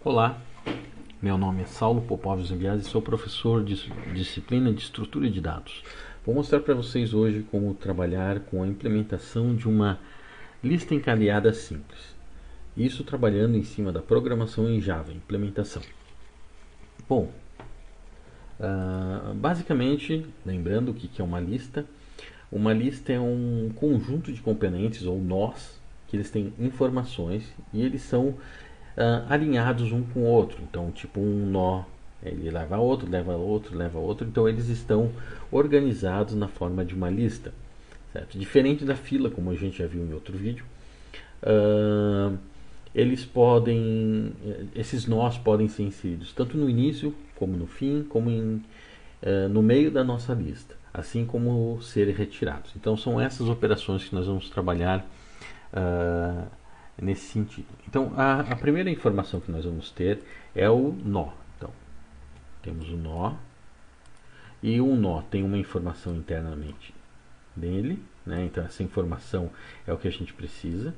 Olá, meu nome é Saulo Popov Zambiase e sou professor de disciplina de estrutura de dados. Vou mostrar para vocês hoje como trabalhar com a implementação de uma lista encadeada simples. Isso trabalhando em cima da programação em Java, implementação. Bom, basicamente, lembrando o que é uma lista é um conjunto de componentes ou nós que eles têm informações e eles são alinhados um com o outro. Então, tipo um nó, ele leva a outro, leva a outro, leva a outro. Então, eles estão organizados na forma de uma lista, certo? Diferente da fila, como a gente já viu em outro vídeo. Esses nós podem ser inseridos tanto no início, como no fim, como no meio da nossa lista, assim como serem retirados. Então, são essas operações que nós vamos trabalhar nesse sentido. Então, a primeira informação que nós vamos ter é o nó. Então, temos o nó, e o nó tem uma informação internamente dele, né? Então, essa informação é o que a gente precisa.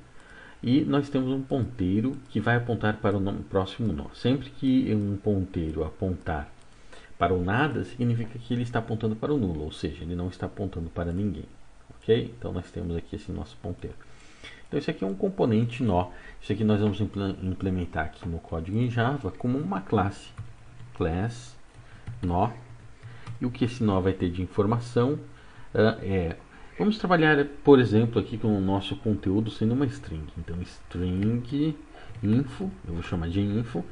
E nós temos um ponteiro que vai apontar para o próximo nó. Sempre que um ponteiro apontar para o nada, significa que ele está apontando para o nulo, ou seja, ele não está apontando para ninguém. Ok? Então, nós temos aqui esse nosso ponteiro. Então, isso aqui é um componente nó. Isso aqui nós vamos implementar aqui no código em Java como uma classe. Class nó. E o que esse nó vai ter de informação vamos trabalhar, por exemplo, aqui com o nosso conteúdo sendo uma string. Então, string info, eu vou chamar de info.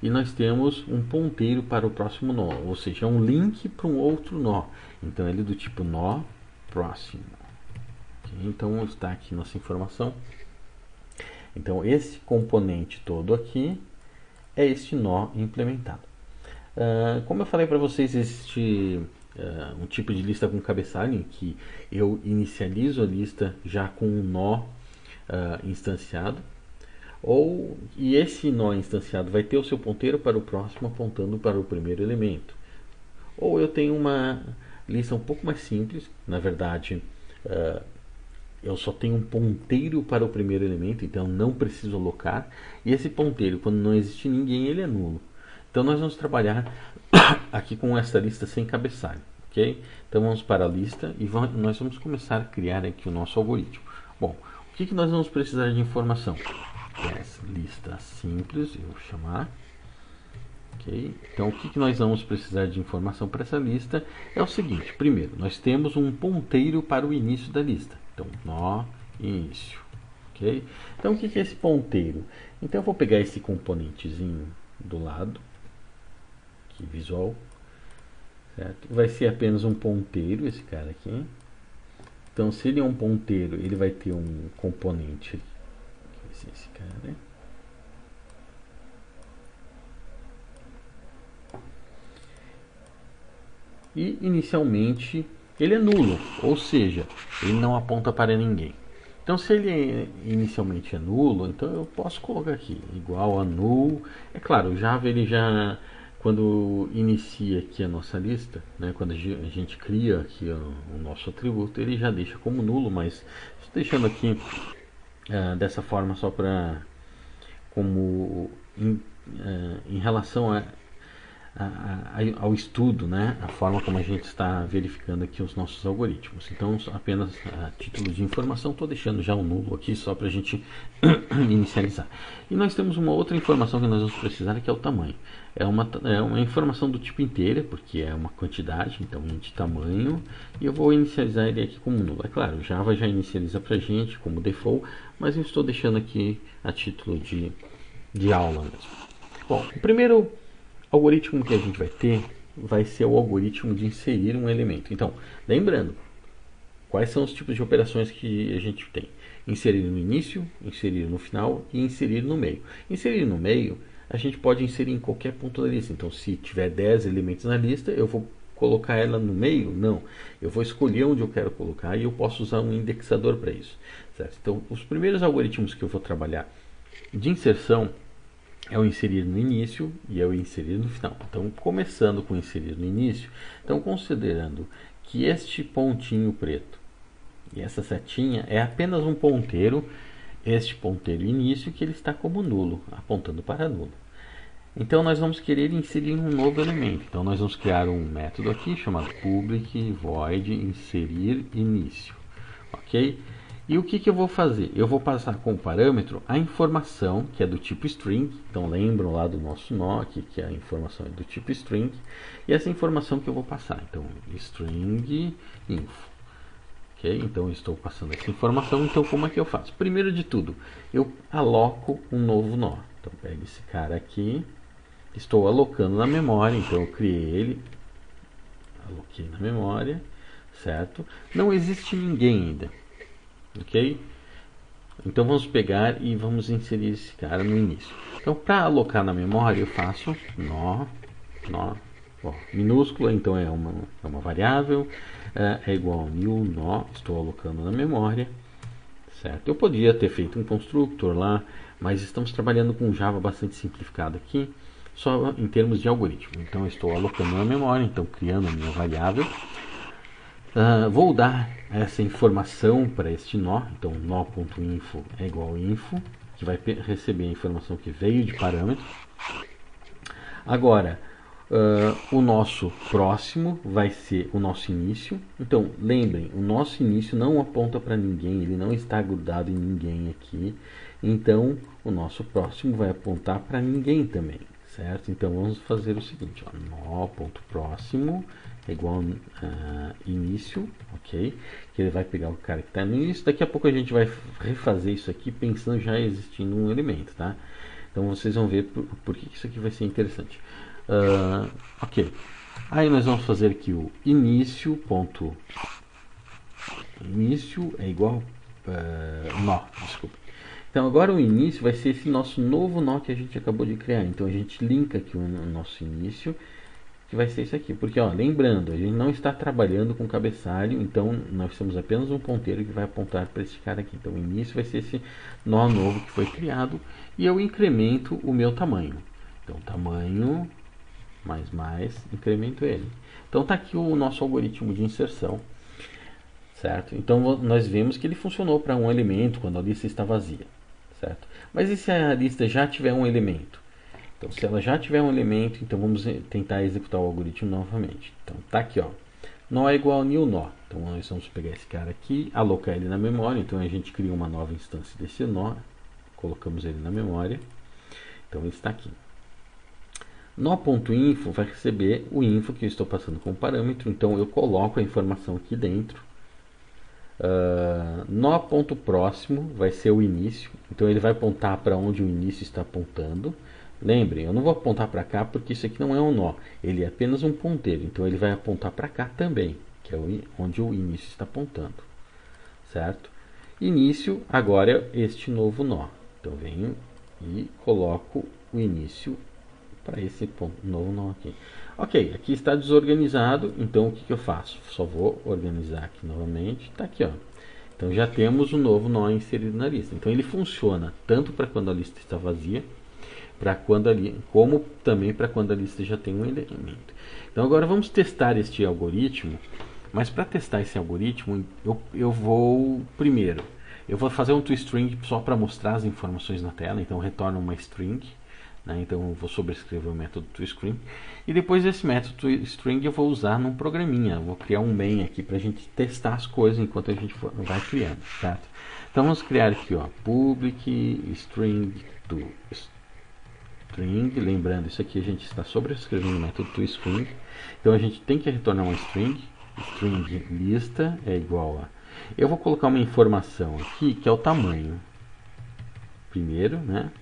E nós temos um ponteiro para o próximo nó, ou seja, um link para um outro nó. Então, ele é do tipo nó próximo. Então está aqui nossa informação. Então esse componente todo aqui é este nó implementado. Como eu falei para vocês, existe um tipo de lista com cabeçalho em que eu inicializo a lista já com um nó instanciado, e esse nó instanciado vai ter o seu ponteiro para o próximo apontando para o primeiro elemento. Ou eu tenho uma lista um pouco mais simples, na verdade eu só tenho um ponteiro para o primeiro elemento, então não preciso alocar. E esse ponteiro, quando não existe ninguém, ele é nulo. Então nós vamos trabalhar aqui com essa lista sem cabeçalho, ok? Então vamos para a lista e nós vamos começar a criar aqui o nosso algoritmo. Bom, o que nós vamos precisar de informação? Lista simples, eu vou chamar. Okay. Então, o que nós vamos precisar de informação para essa lista é o seguinte. Primeiro, nós temos um ponteiro para o início da lista. Então, nó início. Okay? Então, o que é esse ponteiro? Então, eu vou pegar esse componentezinho do lado, aqui, visual, certo? Vai ser apenas um ponteiro, esse cara aqui. Então, se ele é um ponteiro, ele vai ter um componente, que vai ser esse cara, né? E inicialmente ele é nulo, ou seja, ele não aponta para ninguém. Então, se ele inicialmente é nulo, então eu posso colocar aqui igual a null. É claro, o Java ele já, quando inicia aqui a nossa lista, né, quando a gente cria aqui o nosso atributo, ele já deixa como nulo, mas estou deixando aqui dessa forma só para como em relação ao estudo, né, a forma como a gente está verificando aqui os nossos algoritmos. Então, apenas a título de informação, estou deixando já o nulo aqui só para a gente inicializar. E nós temos uma outra informação que nós vamos precisar, que é o tamanho. É uma informação do tipo inteira, porque é uma quantidade, então int tamanho, e eu vou inicializar ele aqui como nulo. É claro, o Java já inicializa para a gente como default, mas eu estou deixando aqui a título de aula mesmo. Bom, o primeiro algoritmo que a gente vai ter vai ser o algoritmo de inserir um elemento. Então, lembrando, quais são os tipos de operações que a gente tem? Inserir no início, inserir no final e inserir no meio. Inserir no meio, a gente pode inserir em qualquer ponto da lista. Então, se tiver 10 elementos na lista, eu vou colocar ela no meio? Não. Eu vou escolher onde eu quero colocar e eu posso usar um indexador para isso, certo? Então, os primeiros algoritmos que eu vou trabalhar de inserção é o inserir no início e é o inserir no final. Então, começando com inserir no início, então considerando que este pontinho preto e essa setinha é apenas um ponteiro, este ponteiro início que ele está como nulo, apontando para nulo. Então nós vamos querer inserir um novo elemento. Então nós vamos criar um método aqui chamado public void inserir início, ok? E o que eu vou fazer? Eu vou passar como parâmetro a informação que é do tipo string. Então lembram lá do nosso nó aqui que a informação é do tipo string. E essa informação que eu vou passar. Então string info. Ok? Então eu estou passando essa informação. Então como é que eu faço? Primeiro de tudo, eu aloco um novo nó. Então pego esse cara aqui. Estou alocando na memória. Então eu criei ele. Aloquei na memória. Certo? Não existe ninguém ainda. Ok? Então vamos pegar e vamos inserir esse cara no início. Então para alocar na memória eu faço nó, minúscula, então é uma variável, é igual a new nó, estou alocando na memória, certo? Eu podia ter feito um constructor lá, mas estamos trabalhando com Java bastante simplificado aqui, só em termos de algoritmo. Então eu estou alocando na memória, então criando a minha variável. Vou dar essa informação para este nó, então nó.info é igual a info, que vai receber a informação que veio de parâmetro. Agora, o nosso próximo vai ser o nosso início. Então, lembrem, o nosso início não aponta para ninguém, ele não está grudado em ninguém aqui. Então, o nosso próximo vai apontar para ninguém também, certo? Então, vamos fazer o seguinte, nó.próximo é igual a início, ok? Que ele vai pegar o cara que está no início. Daqui a pouco a gente vai refazer isso aqui pensando já existindo um elemento, tá? Então vocês vão ver por que isso aqui vai ser interessante. Ok. Aí nós vamos fazer aqui o início ponto início é igual nó, desculpa. Então agora o início vai ser esse nosso novo nó que a gente acabou de criar. Então a gente linka aqui o nosso início, que vai ser isso aqui, porque ó, lembrando, a gente não está trabalhando com cabeçalho, então nós temos apenas um ponteiro que vai apontar para esse cara aqui. Então o início vai ser esse nó novo que foi criado e eu incremento o meu tamanho. Então tamanho mais, incremento ele. Então está aqui o nosso algoritmo de inserção, certo? Então nós vemos que ele funcionou para um elemento quando a lista está vazia, certo? Mas e se a lista já tiver um elemento? Então, se ela já tiver um elemento, então vamos tentar executar o algoritmo novamente. Então, tá aqui, ó. Nó é igual a new nó. Então, nós vamos pegar esse cara aqui, alocar ele na memória. Então, a gente cria uma nova instância desse nó. Colocamos ele na memória. Então, ele está aqui. Nó.info vai receber o info que eu estou passando como parâmetro. Então, eu coloco a informação aqui dentro. Nó.próximo vai ser o início. Então, ele vai apontar para onde o início está apontando. Lembrem, eu não vou apontar para cá porque isso aqui não é um nó, ele é apenas um ponteiro, então ele vai apontar para cá também, que é onde o início está apontando, certo? Início, agora é este novo nó, então venho e coloco o início para esse novo nó aqui. Ok, aqui está desorganizado, então o que eu faço? Só vou organizar aqui novamente, está aqui, ó. Então já temos um novo nó inserido na lista, então ele funciona tanto para quando a lista está vazia, como também para quando a lista já tem um elemento. Então agora vamos testar este algoritmo, mas para testar esse algoritmo eu vou fazer um toString só para mostrar as informações na tela, então retorna uma string, né? Então eu vou sobrescrever o método toString e depois desse método toString eu vou usar num programinha, vou criar um main aqui para a gente testar as coisas enquanto a gente vai criando, certo? Então vamos criar aqui, ó, public string toString. Lembrando, isso aqui a gente está sobrescrevendo o método toString. Então a gente tem que retornar uma string. String lista é igual a... Eu vou colocar uma informação aqui que é o tamanho. Primeiro, né?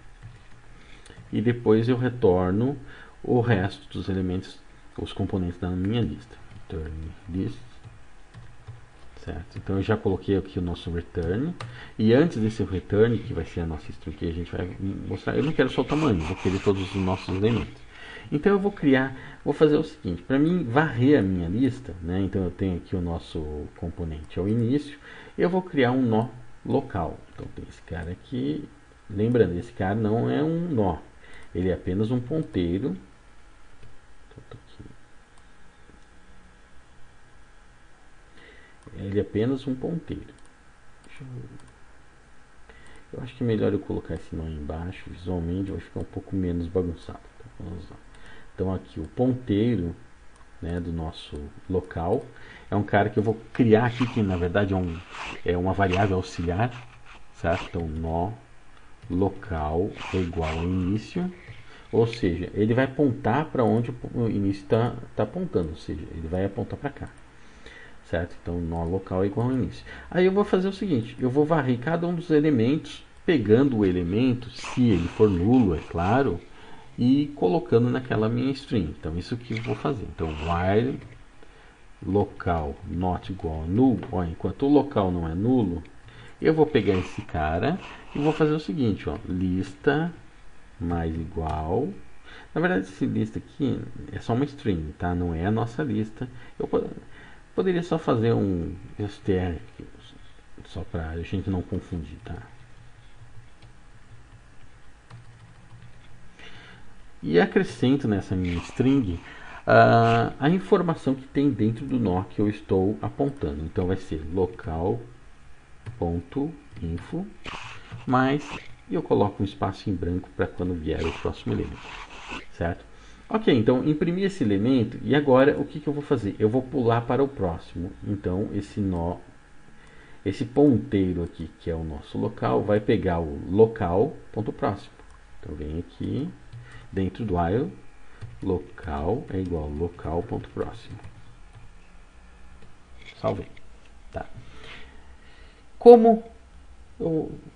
E depois eu retorno o resto dos elementos, os componentes da minha lista. Return list. Certo? Então eu já coloquei aqui o nosso return. E antes desse return, que vai ser a nossa string que a gente vai mostrar, eu não quero só o tamanho, vou querer todos os nossos elementos. Então eu vou fazer o seguinte, para mim varrer a minha lista, né? Então eu tenho aqui o nosso componente ao início, eu vou criar um nó local. Então tem esse cara aqui, lembrando, esse cara não é um nó, ele é apenas um ponteiro. Ele é apenas um ponteiro. Eu acho que é melhor eu colocar esse nó embaixo, visualmente vai ficar um pouco menos bagunçado. Então, Vamos lá. Então aqui o ponteiro, né, do nosso local é um cara que eu vou criar aqui, que na verdade é uma variável auxiliar, certo? Então nó local é igual ao início, ou seja, ele vai apontar para onde o início está apontando, ou seja, ele vai apontar para cá, certo? Então nó local é igual ao início. Aí eu vou fazer o seguinte, eu vou varrer cada um dos elementos, pegando o elemento, se ele for nulo, é claro, e colocando naquela minha string. Então isso que eu vou fazer. Então while local not igual a null, ó, enquanto o local não é nulo, eu vou pegar esse cara e vou fazer o seguinte, ó, lista mais igual. Na verdade, esse lista aqui é só uma string, tá? Não é a nossa lista. Eu poderia só fazer um str aqui, só para a gente não confundir, tá? E acrescento nessa minha string a informação que tem dentro do nó que eu estou apontando. Então vai ser local.info, mas eu coloco um espaço em branco para quando vier o próximo elemento, certo? Ok, então imprimi esse elemento e agora o que eu vou fazer? Eu vou pular para o próximo. Então esse nó, esse ponteiro aqui, que é o nosso local, vai pegar o local.próximo. Então vem aqui dentro do while, local é igual a local.próximo. Salvei. Tá. Quando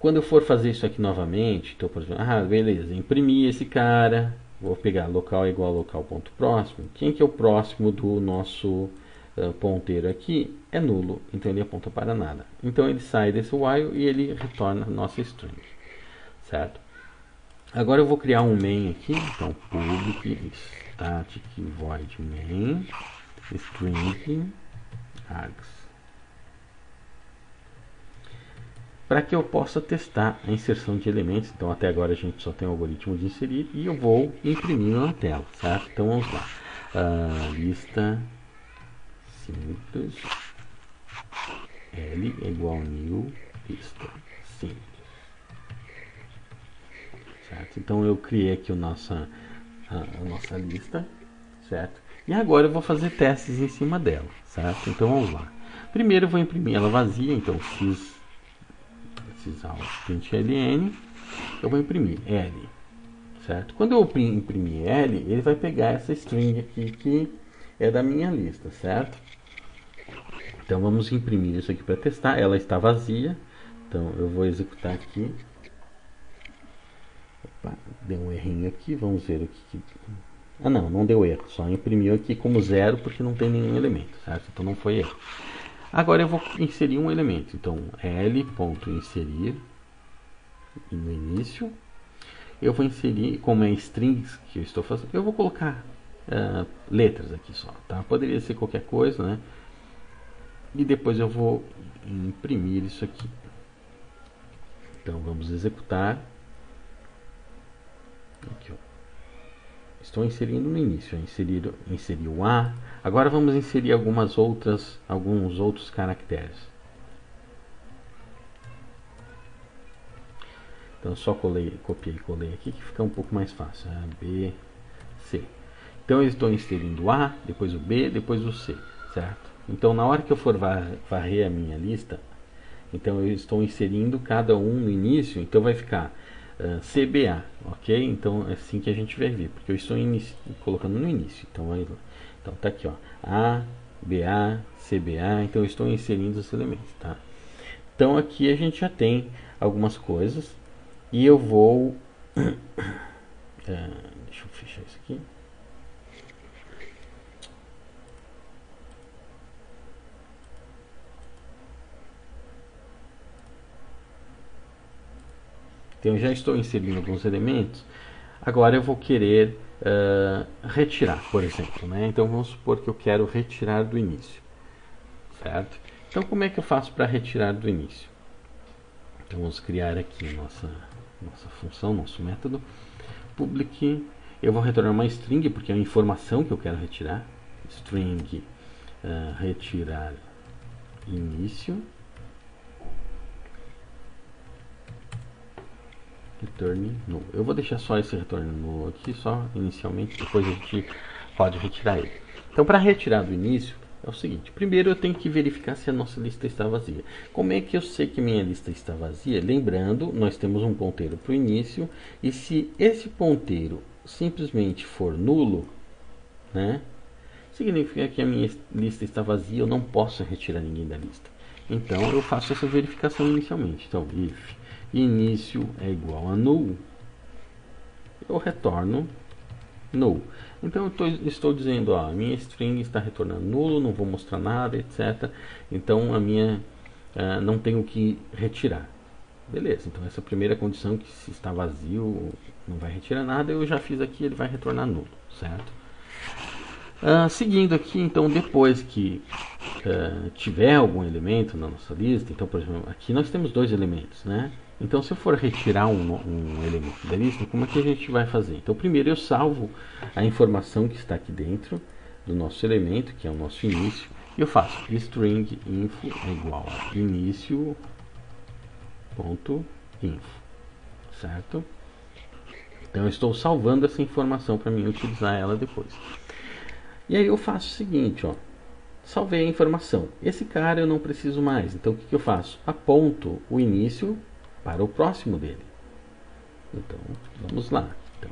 eu for fazer isso aqui novamente, então, por exemplo, beleza, imprimi esse cara, vou pegar local é igual a local.próximo. Quem que é o próximo do nosso ponteiro aqui? É nulo, então ele aponta para nada. Então ele sai desse while e ele retorna a nossa string, certo? Agora eu vou criar um main aqui, então public static void main string args, para que eu possa testar a inserção de elementos. Então até agora a gente só tem o algoritmo de inserir e eu vou imprimir na tela, certo? Então vamos lá, lista simples L é igual a new lista simples. Certo? Então eu criei aqui a nossa lista, certo? E agora eu vou fazer testes em cima dela, certo? Então vamos lá. Primeiro eu vou imprimir ela vazia, então sysout.ln, eu vou imprimir L, certo? Quando eu imprimir L, ele vai pegar essa string aqui que é da minha lista, certo? Então vamos imprimir isso aqui para testar. Ela está vazia, então eu vou executar aqui. Deu um errinho aqui, vamos ver o que... não deu erro, só imprimiu aqui como zero porque não tem nenhum elemento, certo? Então não foi erro. Agora eu vou inserir um elemento, então l.inserir no início. Eu vou inserir, como é strings que eu estou fazendo, eu vou colocar letras aqui só, tá? Poderia ser qualquer coisa, né? E depois eu vou imprimir isso aqui. Então vamos executar. Aqui, ó. Estou inserindo no início, inseri o A. Agora vamos inserir alguns outros caracteres. Então só copiei e colei aqui que fica um pouco mais fácil. A, B, C. Então eu estou inserindo o A, depois o B, depois o C, certo? Então na hora que eu for varrer a minha lista, então eu estou inserindo cada um no início, então vai ficar CBA, ok? Então é assim que a gente vai ver, porque eu estou colocando no início. Então tá aqui, ó, A, BA, CBA, então eu estou inserindo os elementos, tá? Então aqui a gente já tem algumas coisas e eu vou deixa eu fechar isso aqui. Então eu já estou inserindo alguns elementos. Agora eu vou querer retirar, por exemplo, né? Então vamos supor que eu quero retirar do início, certo? Então como é que eu faço para retirar do início? Então vamos criar aqui nossa função, nosso método public. Eu vou retornar uma string porque é a informação que eu quero retirar. String retirar início. return null. Eu vou deixar só esse return null aqui, só inicialmente, depois a gente pode retirar ele. Então, para retirar do início, é o seguinte: primeiro eu tenho que verificar se a nossa lista está vazia. Como é que eu sei que minha lista está vazia? Lembrando, nós temos um ponteiro para o início, e se esse ponteiro simplesmente for nulo, né, significa que a minha lista está vazia, eu não posso retirar ninguém da lista. Então eu faço essa verificação inicialmente. Então, if início é igual a null, eu retorno null. Então eu estou dizendo, ó, a minha string está retornando nulo, não vou mostrar nada, etc. Então a minha não tenho que retirar. Beleza, então essa é a primeira condição, que se está vazio não vai retirar nada. Eu já fiz aqui, ele vai retornar nulo, certo? Seguindo aqui, então, depois que tiver algum elemento na nossa lista, então, por exemplo, aqui nós temos dois elementos, né? Então, se eu for retirar um elemento da lista, como é que a gente vai fazer? Então, primeiro eu salvo a informação que está aqui dentro do nosso elemento, que é o nosso início, e eu faço string info é igual a início.info, certo? Então, eu estou salvando essa informação para mim utilizar ela depois. E aí eu faço o seguinte, ó, salvei a informação. Esse cara eu não preciso mais, então o que eu faço? Aponto o início para o próximo dele. Então, vamos lá. Então,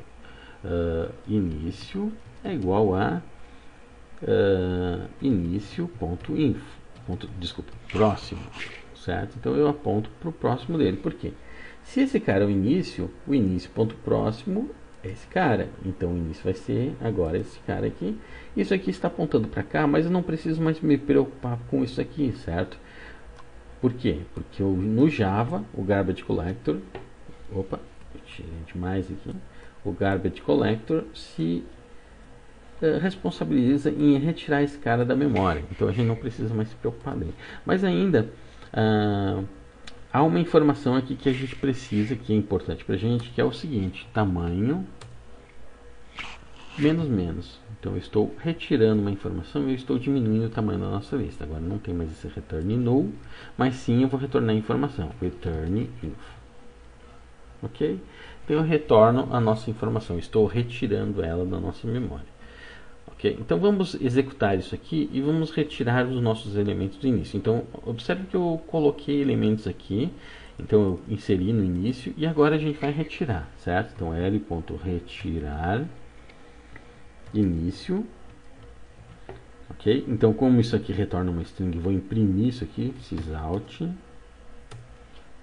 início é igual a início.info. Desculpa, próximo, certo? Então eu aponto para o próximo dele. Por quê? Se esse cara é o início.próximo é esse cara. Então o início vai ser agora esse cara aqui. Isso aqui está apontando para cá, mas eu não preciso mais me preocupar com isso aqui, certo? Por quê? Porque no Java, o garbage collector, opa, tirei demais aqui, o garbage collector se responsabiliza em retirar esse cara da memória. Então a gente não precisa mais se preocupar dele. Mas ainda há uma informação aqui que a gente precisa, que é importante para a gente, que é o seguinte: tamanho menos menos. Então eu estou retirando uma informação e eu estou diminuindo o tamanho da nossa lista. Agora não tem mais esse return null, mas sim eu vou retornar a informação, return info. Ok? Então eu retorno a nossa informação, estou retirando ela da nossa memória. Ok? Então vamos executar isso aqui e vamos retirar os nossos elementos do início. Então observe que eu coloquei elementos aqui, então eu inseri no início e agora a gente vai retirar, certo? Então l.retirar início, ok? Então, como isso aqui retorna uma string, vou imprimir isso aqui, sysout,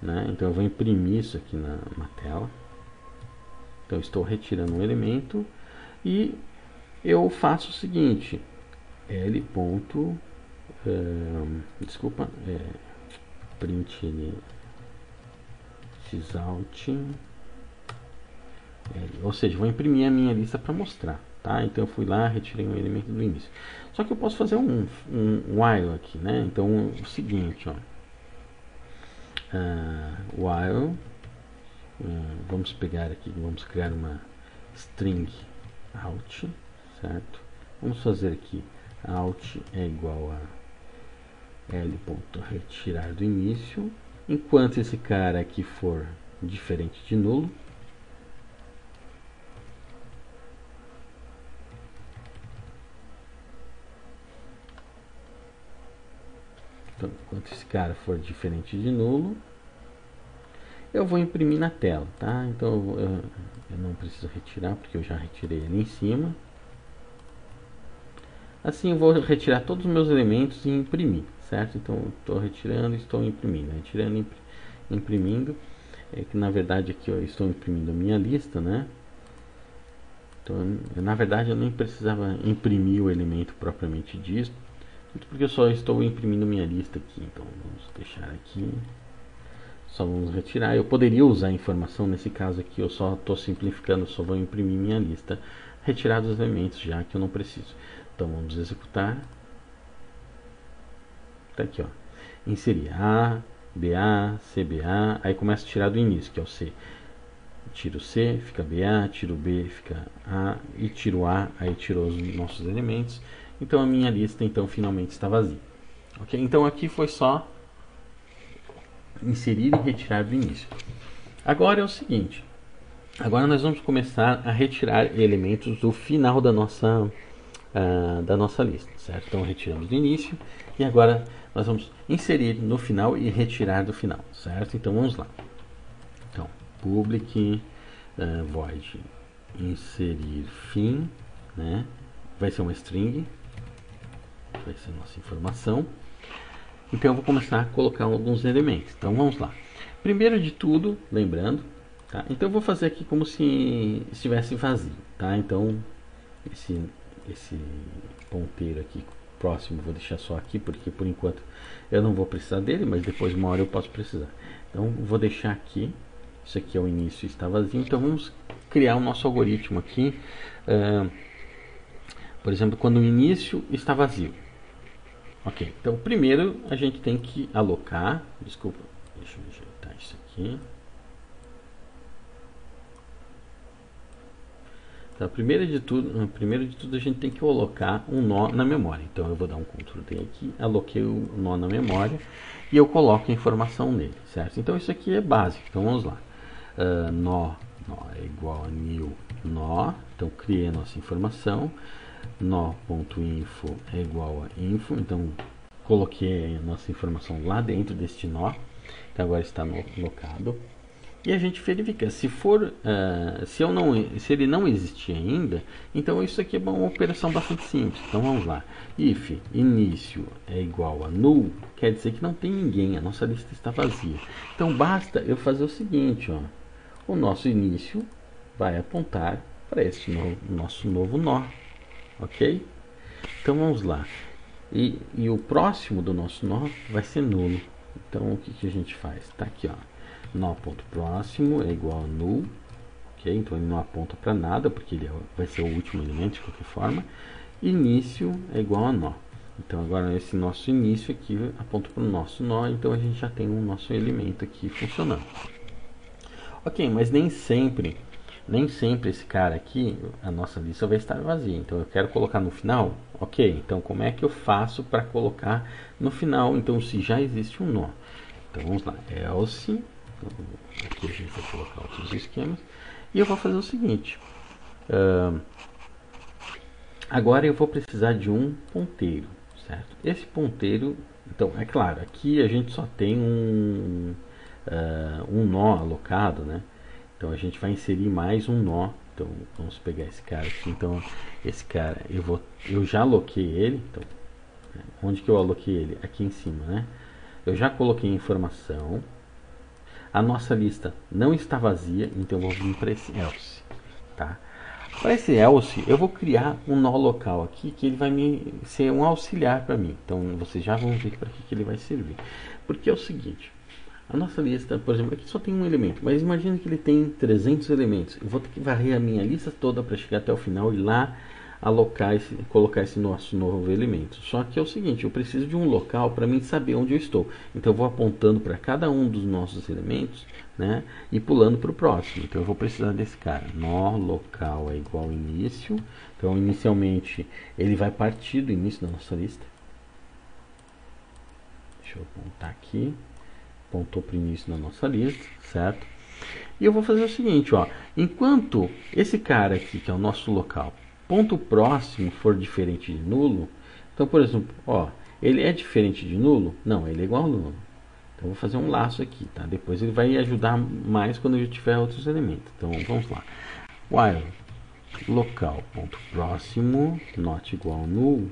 né? Então eu vou imprimir isso aqui na tela. Então estou retirando um elemento e eu faço o seguinte: l. Print sysout, ou seja, vou imprimir a minha lista para mostrar. Tá? Então eu fui lá, retirei um elemento do início. Só que eu posso fazer um while aqui, né? Então o seguinte, ó, while, vamos pegar aqui, vamos criar uma string out, certo? Vamos fazer aqui out é igual a l.retirar do início, enquanto esse cara aqui for diferente de nulo. Então, enquanto esse cara for diferente de nulo, eu vou imprimir na tela, tá? Então eu não preciso retirar, porque eu já retirei ali em cima. Assim eu vou retirar todos os meus elementos e imprimir, certo? Então estou retirando e estou imprimindo, retirando e imprimindo. É que na verdade aqui eu estou imprimindo a minha lista, né? Então na verdade eu nem precisava imprimir o elemento propriamente dito, porque eu só estou imprimindo minha lista aqui. Então vamos deixar aqui, só vamos retirar. Eu poderia usar a informação, nesse caso aqui eu só estou simplificando, só vou imprimir minha lista, retirar os elementos já que eu não preciso. Então vamos executar. Tá aqui, ó, inserir A, BA, CBA, aí começa a tirar do início, que é o C. Tiro C, fica BA, tiro B, fica A, e tiro A, aí tirou os nossos elementos. Então a minha lista então finalmente está vazia. Ok? Então aqui foi só inserir e retirar do início. Agora é o seguinte: Agora nós vamos começar a retirar elementos do final da nossa lista, certo? Então retiramos do início e agora nós vamos inserir no final e retirar do final, certo? Então vamos lá. Então, public void inserir fim, né? Vai ser uma string, vai ser nossa informação. Então eu vou começar a colocar alguns elementos. Então vamos lá. Primeiro de tudo, lembrando, tá? Então eu vou fazer aqui como se estivesse vazio, tá? Então esse ponteiro aqui próximo vou deixar só aqui, porque por enquanto eu não vou precisar dele, mas depois uma hora eu posso precisar. Então vou deixar aqui, isso aqui é o início, está vazio. Então vamos criar o nosso algoritmo aqui, por exemplo, quando o início está vazio. Ok, então primeiro a gente tem que alocar, desculpa, deixa eu ajeitar isso aqui. Então, primeiro de tudo a gente tem que alocar um nó na memória. Então eu vou dar um Ctrl D aqui, aloquei o nó na memória e eu coloco a informação nele, certo? Então isso aqui é básico, então vamos lá. Nó é igual a new nó, então criei a nossa informação. Nó.info é igual a info, então coloquei a nossa informação lá dentro deste nó, que agora está locado. E a gente verifica, se ele não existir ainda, então isso aqui é uma operação bastante simples. Então vamos lá, if início é igual a null, quer dizer que não tem ninguém, a nossa lista está vazia. Então basta eu fazer o seguinte, ó, o nosso início vai apontar para este nosso novo nó, ok? Então vamos lá, e o próximo do nosso nó vai ser nulo. Então o que a gente faz? Está aqui, ó, nó.próximo é igual a null, ok? Então ele não aponta para nada, porque ele vai ser o último elemento de qualquer forma. Início é igual a nó. Então agora esse nosso início aqui aponta para o nosso nó, então a gente já tem o nosso elemento aqui funcionando. Ok, mas nem sempre esse cara aqui, a nossa lista vai estar vazia. Então eu quero colocar no final, ok? Então como é que eu faço para colocar no final? Então se já existe um nó. Então vamos lá, else, aqui a gente vai colocar outros esquemas. E eu vou fazer o seguinte, agora eu vou precisar de um ponteiro, certo? Esse ponteiro, então é claro, aqui a gente só tem um nó alocado, né? Então a gente vai inserir mais um nó. Então vamos pegar esse cara aqui. Então esse cara eu já aloquei ele. Então onde que eu aloquei ele? Aqui em cima, né? Eu já coloquei a informação. A nossa lista não está vazia, então eu vou vir para esse else, tá? Para esse else eu vou criar um nó local aqui que ele vai ser um auxiliar para mim. Então vocês já vão ver para que ele vai servir. Porque é o seguinte, a nossa lista, por exemplo, aqui só tem um elemento, mas imagina que ele tem 300 elementos. Eu vou ter que varrer a minha lista toda para chegar até o final e lá colocar esse nosso novo elemento. Só que é o seguinte, eu preciso de um local para mim saber onde eu estou. Então eu vou apontando para cada um dos nossos elementos, né, e pulando para o próximo. Então eu vou precisar desse cara. Nó local é igual ao início. Então inicialmente ele vai partir do início da nossa lista. Deixa eu apontar aqui. Apontou para o início da nossa lista, certo? E eu vou fazer o seguinte, ó, enquanto esse cara aqui, que é o nosso local, ponto próximo for diferente de nulo, então, por exemplo, ó, ele é diferente de nulo? Não, ele é igual a nulo. Então, eu vou fazer um laço aqui, tá? Depois ele vai ajudar mais quando eu tiver outros elementos. Então, vamos lá. While local ponto próximo not igual a null,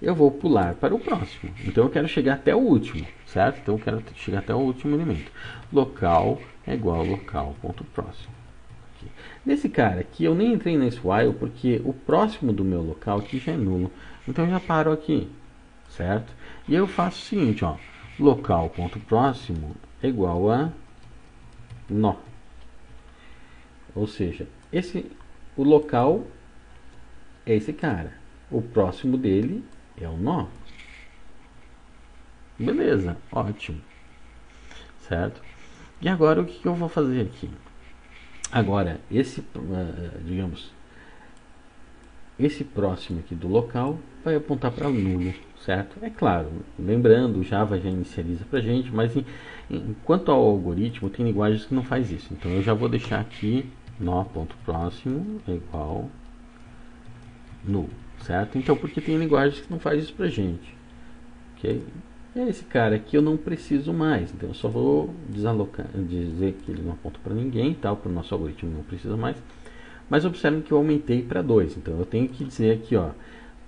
eu vou pular para o próximo. Então eu quero chegar até o último, certo? Então eu quero chegar até o último elemento. Local é igual a local.próximo. Nesse cara aqui eu nem entrei nesse while porque o próximo do meu local aqui já é nulo. Então eu já paro aqui, certo? E eu faço o seguinte, ó, local.próximo é igual a nó. Ou seja, o local é esse cara. O próximo dele é o nó. Beleza, ótimo. Certo? E agora o que eu vou fazer aqui? Agora, digamos, esse próximo aqui do local vai apontar para nulo, certo? É claro, lembrando, o Java já inicializa para gente, mas quanto ao algoritmo, tem linguagens que não faz isso. Então eu já vou deixar aqui nó ponto próximo é igual null, certo? Então, porque tem linguagens que não faz isso pra gente, ok? E esse cara aqui eu não preciso mais, então eu só vou desalocar, dizer que ele não aponta para ninguém, tal, para o nosso algoritmo não precisa mais. Mas observem que eu aumentei para 2, então eu tenho que dizer aqui, ó,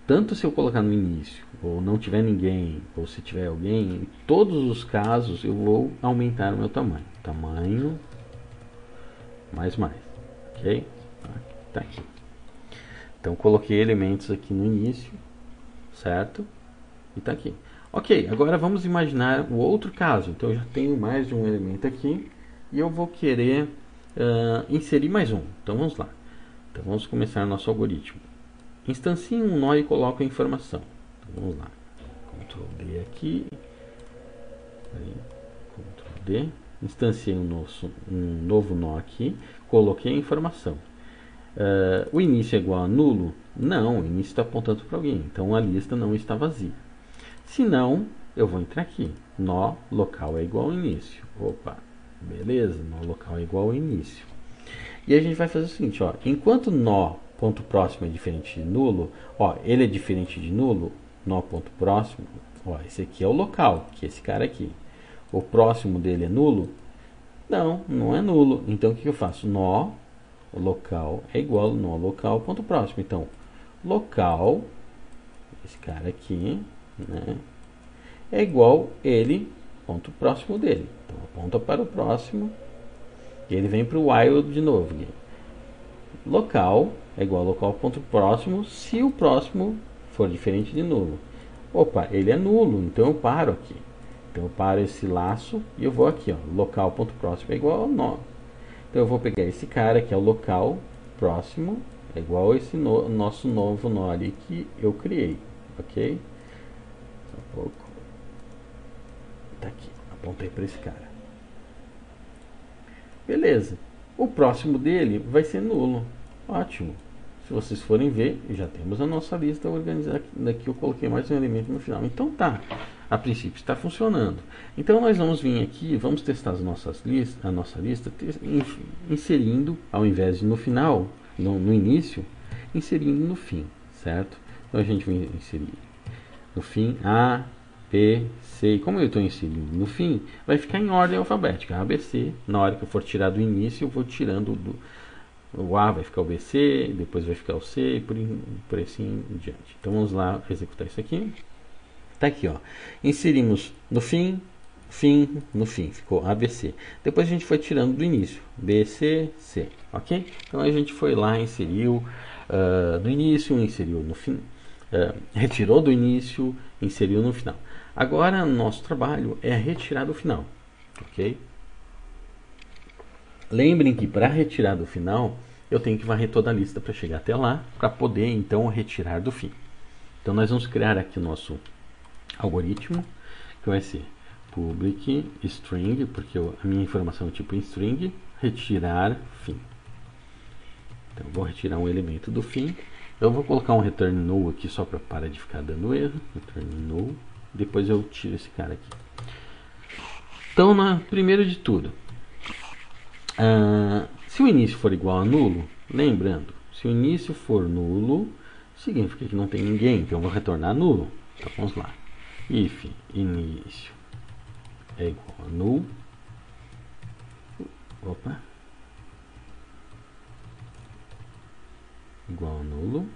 tanto se eu colocar no início, ou não tiver ninguém, ou se tiver alguém, em todos os casos eu vou aumentar o meu tamanho. Tamanho mais, ok? Tá aqui. Então coloquei elementos aqui no início, certo? E tá aqui. Ok, agora vamos imaginar o outro caso. Então eu já tenho mais de um elemento aqui e eu vou querer inserir mais um. Então vamos lá. Então vamos começar nosso algoritmo. Instancie um nó e coloque a informação. Então vamos lá. Ctrl D aqui. Ctrl D. Instanciei um novo nó aqui. Coloquei a informação. O início é igual a nulo? Não, o início está apontando para alguém. Então a lista não está vazia. Se não, eu vou entrar aqui. Nó local é igual ao início. Opa, beleza? Nó local é igual ao início. E a gente vai fazer o seguinte, ó. Enquanto nó ponto próximo é diferente de nulo, ó, ele é diferente de nulo, nó ponto próximo, ó, esse aqui é o local, que é esse cara aqui. O próximo dele é nulo? Não, não é nulo. Então o que eu faço? Nó local é igual a nó local ponto próximo. Então, local, esse cara aqui, né, é igual ele ponto próximo dele. Então aponta para o próximo e ele vem para o while de novo. Local é igual a local ponto próximo se o próximo for diferente de nulo. Opa, ele é nulo, então eu paro aqui. Então eu paro esse laço e eu vou aqui, ó, local ponto próximo é igual a nó. Então eu vou pegar esse cara que é o local próximo é igual a esse nosso novo nó ali que eu criei, ok? Um pouco. Tá aqui, apontei para esse cara. Beleza. O próximo dele vai ser nulo. Ótimo. Se vocês forem ver, já temos a nossa lista organizada. Daqui eu coloquei mais um elemento no final. Então tá. A princípio está funcionando. Então nós vamos vir aqui, vamos testar a nossa lista, inserindo, ao invés de no final, no início, inserindo no fim, certo? Então a gente vai inserir no fim A, B, C. E como eu estou inserindo no fim, vai ficar em ordem alfabética. A, B, C. Na hora que eu for tirar do início, eu vou tirando o A, vai ficar o B, C, depois vai ficar o C, e por assim em diante. Então vamos lá executar isso aqui. Tá aqui, ó. Inserimos no fim, no fim. Ficou ABC. Depois a gente foi tirando do início. B, C, C. Ok? Então a gente foi lá, inseriu do início, inseriu no fim. Retirou do início, inseriu no final. Agora, nosso trabalho é retirar do final. Ok? Lembrem que para retirar do final, eu tenho que varrer toda a lista para chegar até lá, para poder, então, retirar do fim. Então, nós vamos criar aqui o nosso algoritmo, que vai ser public string, porque a minha informação é tipo string, retirar fim. Então eu vou retirar um elemento do fim. Eu vou colocar um return null aqui só para parar de ficar dando erro. Return null. Depois eu tiro esse cara aqui. Então, primeiro de tudo, se o início for igual a nulo, lembrando, se o início for nulo, significa que não tem ninguém, então eu vou retornar nulo. Então vamos lá. If início é igual a null, igual a nulo,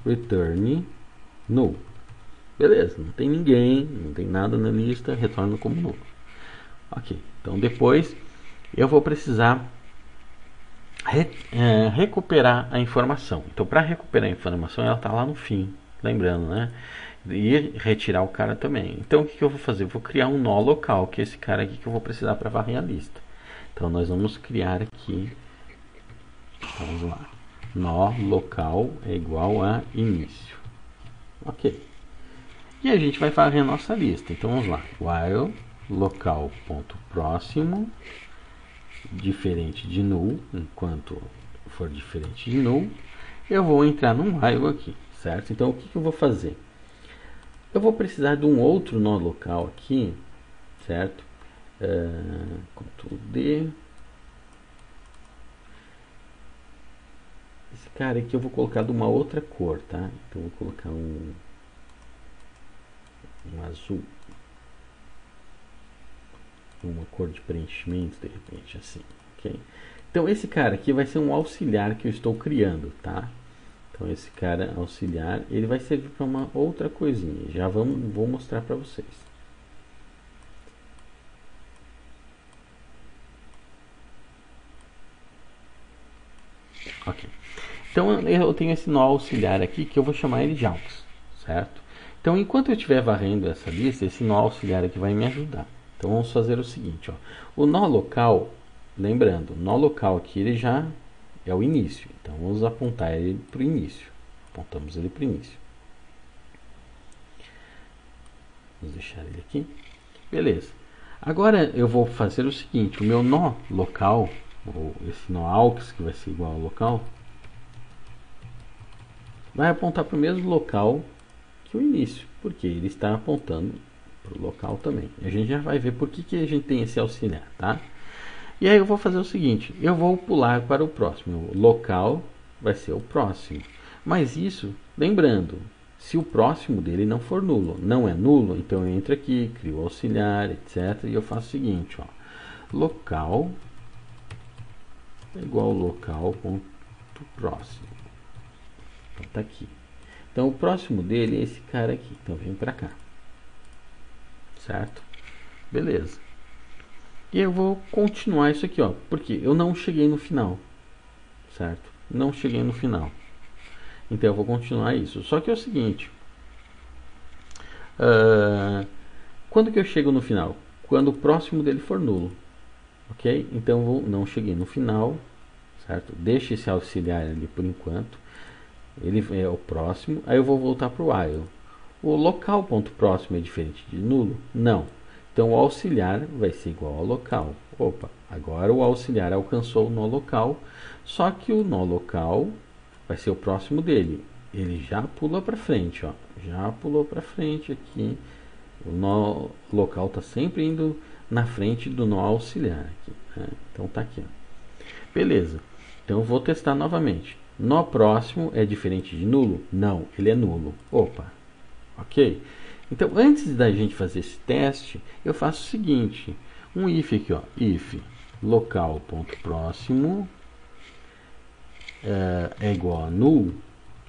return null. Beleza, não tem ninguém, não tem nada na lista, retorno como nulo. Ok, então depois eu vou precisar recuperar a informação. Então para recuperar a informação ela está lá no fim. Lembrando, né? E retirar o cara também. Então o que eu vou fazer? Eu vou criar um nó local, que é esse cara aqui que eu vou precisar para varrer a lista. Então nós vamos criar aqui. Vamos lá. Nó local é igual a início. Ok. E a gente vai varrer a nossa lista. Então vamos lá. While local ponto próximo diferente de null, enquanto for diferente de null, eu vou entrar num while aqui. Certo? Então o que eu vou fazer? Eu vou precisar de um outro nó local aqui, certo? Ctrl D, Esse cara aqui eu vou colocar de uma outra cor, tá? Então eu vou colocar um azul, uma cor de preenchimento de repente, assim, ok? Então esse cara aqui vai ser um auxiliar que eu estou criando, tá? Então esse cara auxiliar, ele vai servir para uma outra coisinha. Já vou mostrar para vocês. Ok. Então eu tenho esse nó auxiliar aqui que eu vou chamar ele de aux, certo? Então enquanto eu estiver varrendo essa lista, esse nó auxiliar aqui vai me ajudar. Então vamos fazer o seguinte, ó. O nó local, lembrando, o nó local aqui ele já é o início. Então vamos apontar ele para o início. Apontamos ele para o início. Vamos deixar ele aqui. Beleza. Agora eu vou fazer o seguinte, o meu nó local, ou esse nó aux que vai ser igual ao local, vai apontar para o mesmo local que o início, porque ele está apontando para o local também. A gente já vai ver por que a gente tem esse auxiliar, tá? E aí eu vou fazer o seguinte, eu vou pular para o próximo. O local vai ser o próximo. Mas isso, lembrando, se o próximo dele não for nulo. Não é nulo, então eu entro aqui, crio o auxiliar, etc. E eu faço o seguinte, ó. Local é igual ao local ponto próximo. Então tá aqui. Então o próximo dele é esse cara aqui. Então vem para cá. Certo? Beleza. E eu vou continuar isso aqui, ó, porque eu não cheguei no final, certo? Não cheguei no final. Então eu vou continuar isso. Só que é o seguinte, quando que eu chego no final? Quando o próximo dele for nulo, ok? Então eu não cheguei no final, certo? Deixa esse auxiliar ali por enquanto. Ele é o próximo. Aí eu vou voltar para o while. O local ponto próximo é diferente de nulo? Não. Então o auxiliar vai ser igual ao local. Opa, agora o auxiliar alcançou o nó local, só que o nó local vai ser o próximo dele. Ele já pula para frente, ó. Já pulou para frente aqui. O nó local está sempre indo na frente do nó auxiliar aqui, né? Então tá aqui, ó. Beleza. Então eu vou testar novamente. Nó próximo é diferente de nulo? Não, ele é nulo. Opa, ok? Então, antes da gente fazer esse teste, eu faço o seguinte, um if aqui, ó, if local.próximo é igual a null,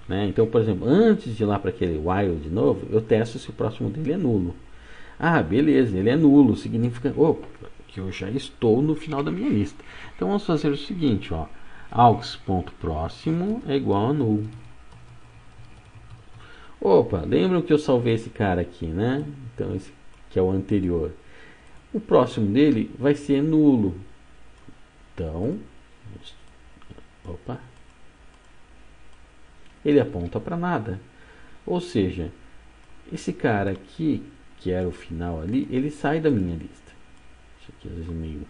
né? Então, por exemplo, antes de ir lá para aquele while de novo, eu testo se o próximo dele é nulo. Ah, beleza, ele é nulo, significa que eu já estou no final da minha lista. Então, vamos fazer o seguinte, ó, aux.próximo é igual a null. Opa, lembram que eu salvei esse cara aqui, né? Então esse que é o anterior. O próximo dele vai ser nulo. Então, opa, ele aponta para nada. Ou seja, esse cara aqui, que era o final ali, ele sai da minha lista. Isso aqui às vezes é meio...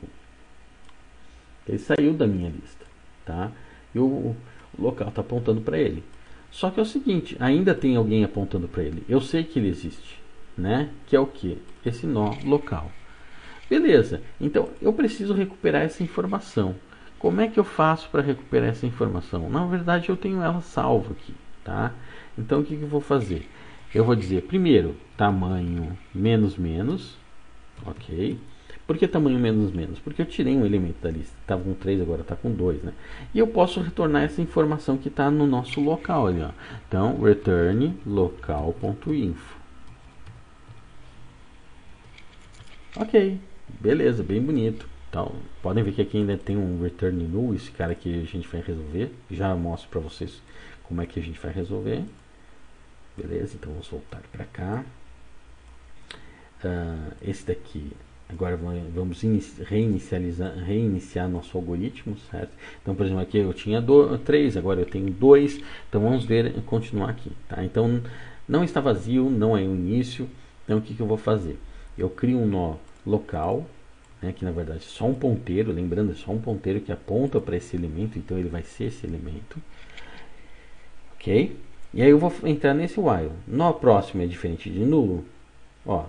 Ele saiu da minha lista, tá? E o local está apontando para ele. Só que é o seguinte, ainda tem alguém apontando para ele. Eu sei que ele existe, né? Que é o que? Esse nó local. Beleza. Então eu preciso recuperar essa informação. Como é que eu faço para recuperar essa informação? Na verdade eu tenho ela salva aqui, tá? Então o que eu vou fazer? Eu vou dizer primeiro tamanho menos menos, ok? Por que tamanho menos menos? Porque eu tirei um elemento da lista. Estava com 3, agora está com 2, né? E eu posso retornar essa informação que está no nosso local ali, ó. Então, return local.info. Ok, beleza, bem bonito. Então, podem ver que aqui ainda tem um return null, esse cara que a gente vai resolver. Já mostro para vocês como é que a gente vai resolver. Beleza, então vamos voltar para cá. Esse daqui... Agora vamos reiniciar nosso algoritmo, certo? Então, por exemplo, aqui eu tinha 3, agora eu tenho 2. Então, vamos continuar aqui, tá? Então, não está vazio, não é o início. Então, o que eu vou fazer? Eu crio um nó local, né, que na verdade é só um ponteiro, lembrando, é só um ponteiro que aponta para esse elemento, então ele vai ser esse elemento. Ok? E aí eu vou entrar nesse while. Nó próximo é diferente de nulo? Ó.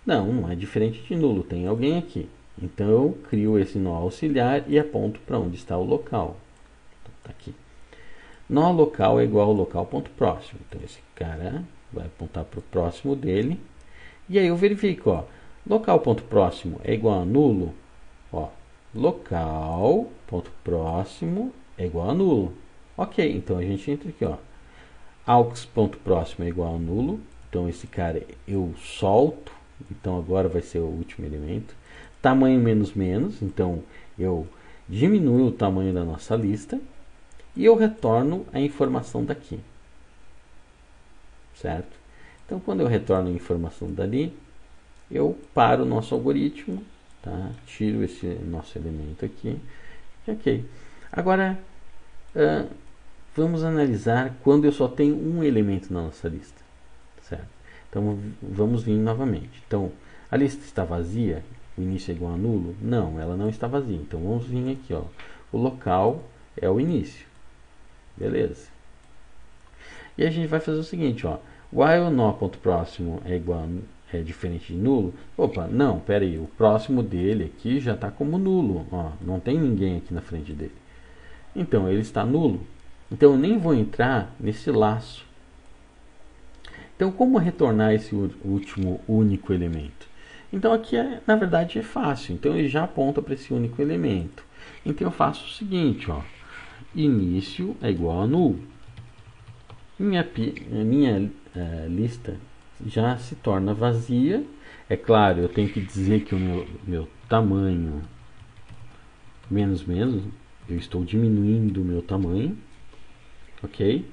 Não é diferente de nulo, tem alguém aqui. Então eu crio esse nó auxiliar e aponto para onde está o local. Então, tá aqui. nó local é igual ao local ponto próximo. Então esse cara vai apontar para o próximo dele. E aí eu verifico, ó, local ponto próximo é igual a nulo, ó, local ponto próximo é igual a nulo. Ok, então a gente entra aqui, ó, aux ponto próximo é igual a nulo. Então esse cara eu solto, então agora vai ser o último elemento. Tamanho menos menos, então eu diminuo o tamanho da nossa lista e eu retorno a informação daqui, certo? Então quando eu retorno a informação dali, eu paro o nosso algoritmo, tá? Tiro esse nosso elemento aqui, ok. Agora vamos analisar quando eu só tenho um elemento na nossa lista, certo? Então vamos vir novamente. Então a lista está vazia, o início é igual a nulo? Não, ela não está vazia. Então vamos vir aqui, ó, o local é o início, beleza? E a gente vai fazer o seguinte, ó, while nó ponto próximo é igual a, é diferente de nulo. Opa, não, pera aí, o próximo dele aqui já está como nulo, ó, não tem ninguém aqui na frente dele. Então ele está nulo. Então eu nem vou entrar nesse laço. Então como retornar esse último único elemento? Então aqui na verdade é fácil. Então ele já aponta para esse único elemento. Então eu faço o seguinte, ó, início é igual a nulo. Minha lista já se torna vazia. É claro, eu tenho que dizer que o meu tamanho menos menos, eu estou diminuindo o meu tamanho, ok?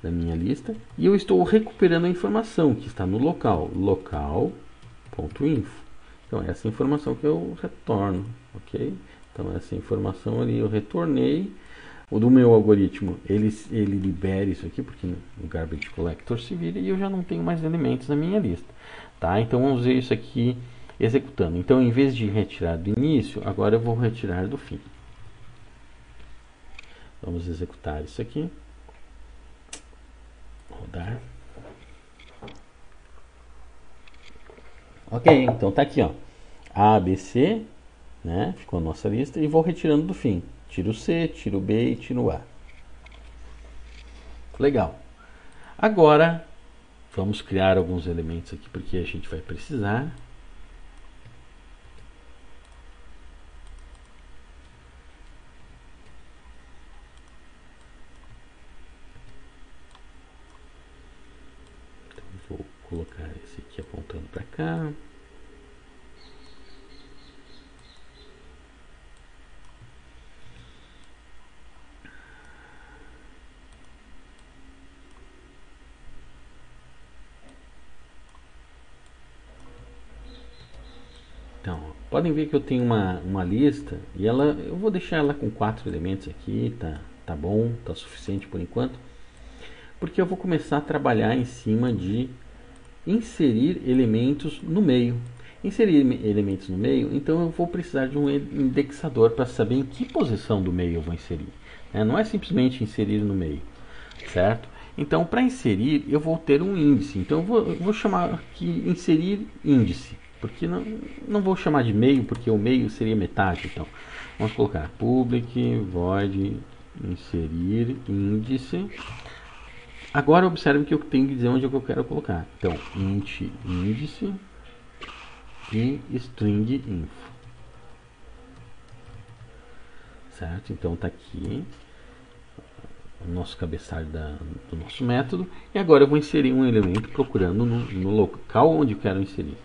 Da minha lista. E eu estou recuperando a informação que está no local.info. Então essa informação que eu retorno, ok? Então essa informação ali eu retornei. O do meu algoritmo, ele libera isso aqui, porque o garbage collector se vira e eu já não tenho mais elementos na minha lista, tá? Então vamos ver isso aqui executando. Então em vez de retirar do início, agora eu vou retirar do fim. Vamos executar isso aqui. Rodar. Ok, então tá aqui, ó, A, B, C, né? Ficou a nossa lista e vou retirando do fim. Tiro o C, tiro o B e tiro o A. Legal. Agora vamos criar alguns elementos aqui porque a gente vai precisar. Então, vou colocar esse aqui apontando para cá. Então, podem ver que eu tenho uma lista e eu vou deixar ela com 4 elementos aqui, tá bom, tá suficiente por enquanto, porque eu vou começar a trabalhar em cima de inserir elementos no meio. Inserir elementos no meio, então eu vou precisar de um indexador para saber em que posição do meio eu vou inserir, né? Não é simplesmente inserir no meio, certo? Então, para inserir, eu vou ter um índice. Então, eu vou chamar aqui inserir índice. Porque não vou chamar de meio, porque o meio seria metade. Então, vamos colocar public void inserir índice. Agora, observe que eu tenho que dizer onde eu quero colocar. Então, int índice e string info. Certo? Então, está aqui o nosso cabeçalho do nosso método. E agora eu vou inserir um elemento procurando no local onde eu quero inserir.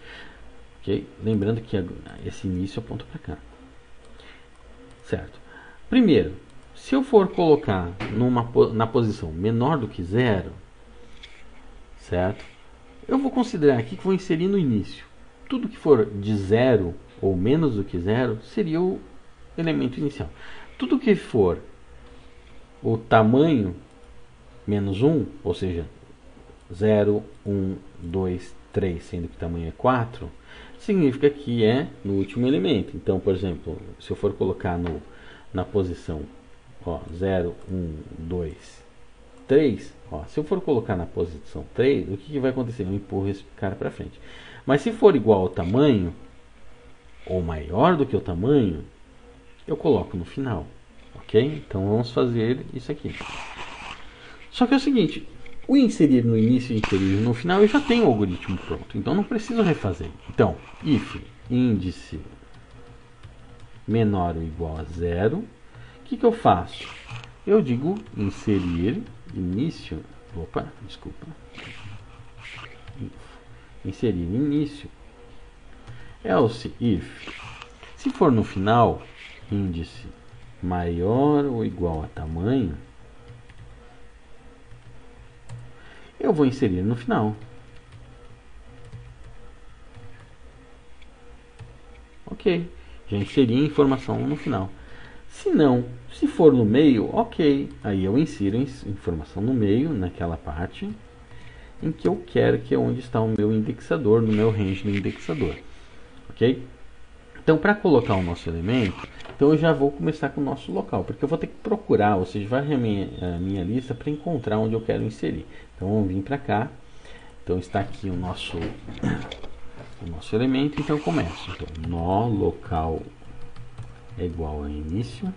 Okay? Lembrando que esse início aponta para cá. Certo? Primeiro, se eu for colocar na posição menor do que 0, certo? Eu vou considerar aqui que vou inserir no início. Tudo que for de 0 ou menos do que 0 seria o elemento inicial. Tudo que for o tamanho menos 1, ou seja, 0, 1, 2, 3, sendo que o tamanho é 4, significa que é no último elemento. Então, por exemplo, se eu for colocar na posição 0, 1, 2, 3, se eu for colocar na posição 3, o que vai acontecer? Eu empurro esse cara para frente. Mas se for igual ao tamanho, ou maior do que o tamanho, eu coloco no final. Ok? Então vamos fazer isso aqui. Só que é o seguinte, o inserir no início e inserir no final, eu já tenho o algoritmo pronto, então não preciso refazer. Então, if índice menor ou igual a zero, o que eu faço? Eu digo inserir início, inserir início, else if, se for no final, índice maior ou igual a tamanho, eu vou inserir no final. Ok, já inseri a informação no final. Se não, se for no meio, ok, aí eu insiro informação no meio, naquela parte em que eu quero, que é onde está o meu indexador, no meu range do indexador. Ok? Então, para colocar o nosso elemento, então eu já vou começar com o nosso local, porque eu vou ter que procurar, ou seja, varrer a minha lista para encontrar onde eu quero inserir. Então, vamos vir para cá. Então, está aqui o nosso elemento. Então, eu começo. Então, nó local é igual a início.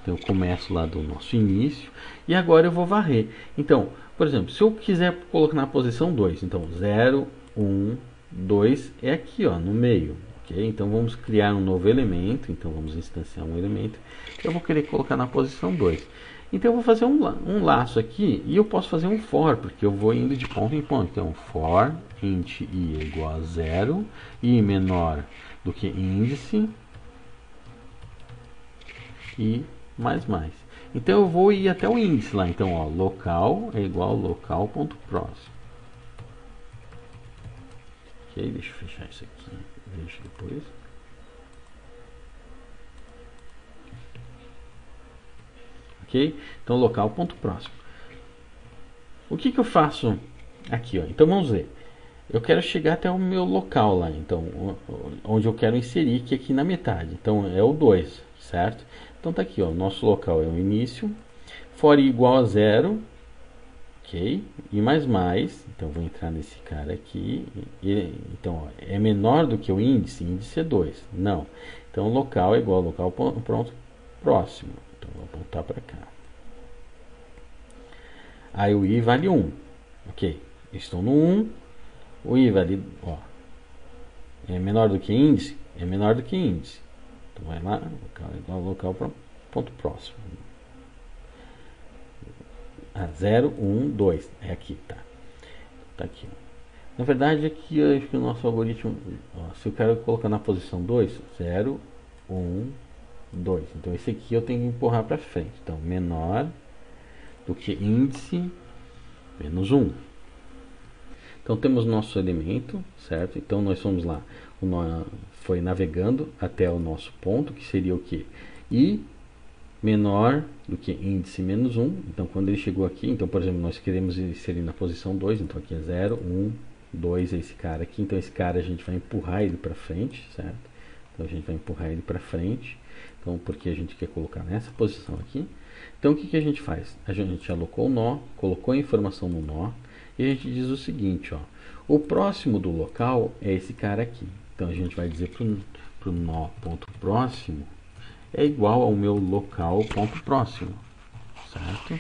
Então, eu começo lá do nosso início. E agora eu vou varrer. Então, por exemplo, se eu quiser colocar na posição 2, então 0, 1, 2 é aqui, ó, no meio. Okay? Então, vamos criar um novo elemento. Então, vamos instanciar um elemento. Eu vou querer colocar na posição 2. Então, eu vou fazer um laço aqui. E eu posso fazer um for, porque eu vou indo de ponto em ponto. Então, for int i é igual a 0. I menor do que índice. E mais. Então, eu vou ir até o índice lá. Então, ó, local é igual a local.próximo. Ok, deixa eu fechar isso aqui. Vejo depois. Ok? Então, local.próximo. O que eu faço aqui? Ó? Então, vamos ver. Eu quero chegar até o meu local lá. Então, onde eu quero inserir, que é aqui na metade. Então, é o 2, certo? Então, tá aqui, ó. Nosso local é o início. For igual a 0. Ok? E mais. Então, vou entrar nesse cara aqui. Então, ó, é menor do que o índice. Índice é 2. Não. Então, local é igual a local pronto próximo. Então, vou apontar para cá. Aí, o i vale 1. Ok? Estou no 1. O i vale, ó, é menor do que índice? É menor do que índice. Então, vai lá, local é igual a local ponto próximo. 0, 1, 2. É aqui, tá? Tá aqui. Na verdade, aqui eu acho que o nosso algoritmo, ó, se eu quero colocar na posição 2, 0, 1, 2. Então, esse aqui eu tenho que empurrar para frente. Então, menor do que índice menos 1. Então, temos nosso elemento, certo? Então, nós fomos lá, o nó foi navegando até o nosso ponto, que seria o quê? I menor do que índice menos 1. Então, quando ele chegou aqui, então, por exemplo, nós queremos inserir na posição 2, então aqui é 0, 1, 2 é esse cara aqui. Então, esse cara a gente vai empurrar ele para frente, certo? Então, a gente vai empurrar ele para frente, então, porque a gente quer colocar nessa posição aqui. Então, o que a gente faz? A gente alocou o nó, colocou a informação no nó, e a gente diz o seguinte, ó, o próximo do local é esse cara aqui. Então, a gente vai dizer para o nó ponto próximo é igual ao meu local ponto próximo, certo?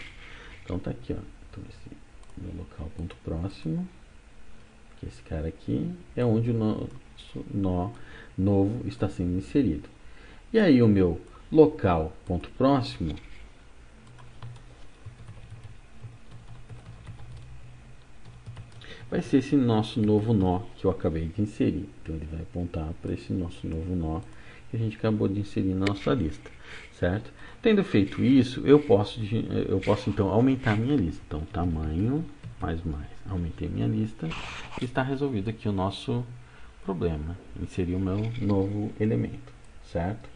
Então, tá aqui, ó. Então, esse meu local ponto próximo, que esse cara aqui, é onde o nosso nó novo está sendo inserido. E aí, o meu local ponto próximo vai ser esse nosso novo nó que eu acabei de inserir. Então, ele vai apontar para esse nosso novo nó que a gente acabou de inserir na nossa lista, certo? Tendo feito isso, eu posso então aumentar a minha lista. Então, tamanho mais. Aumentei minha lista e está resolvido aqui o nosso problema. Inserir o meu novo elemento, certo?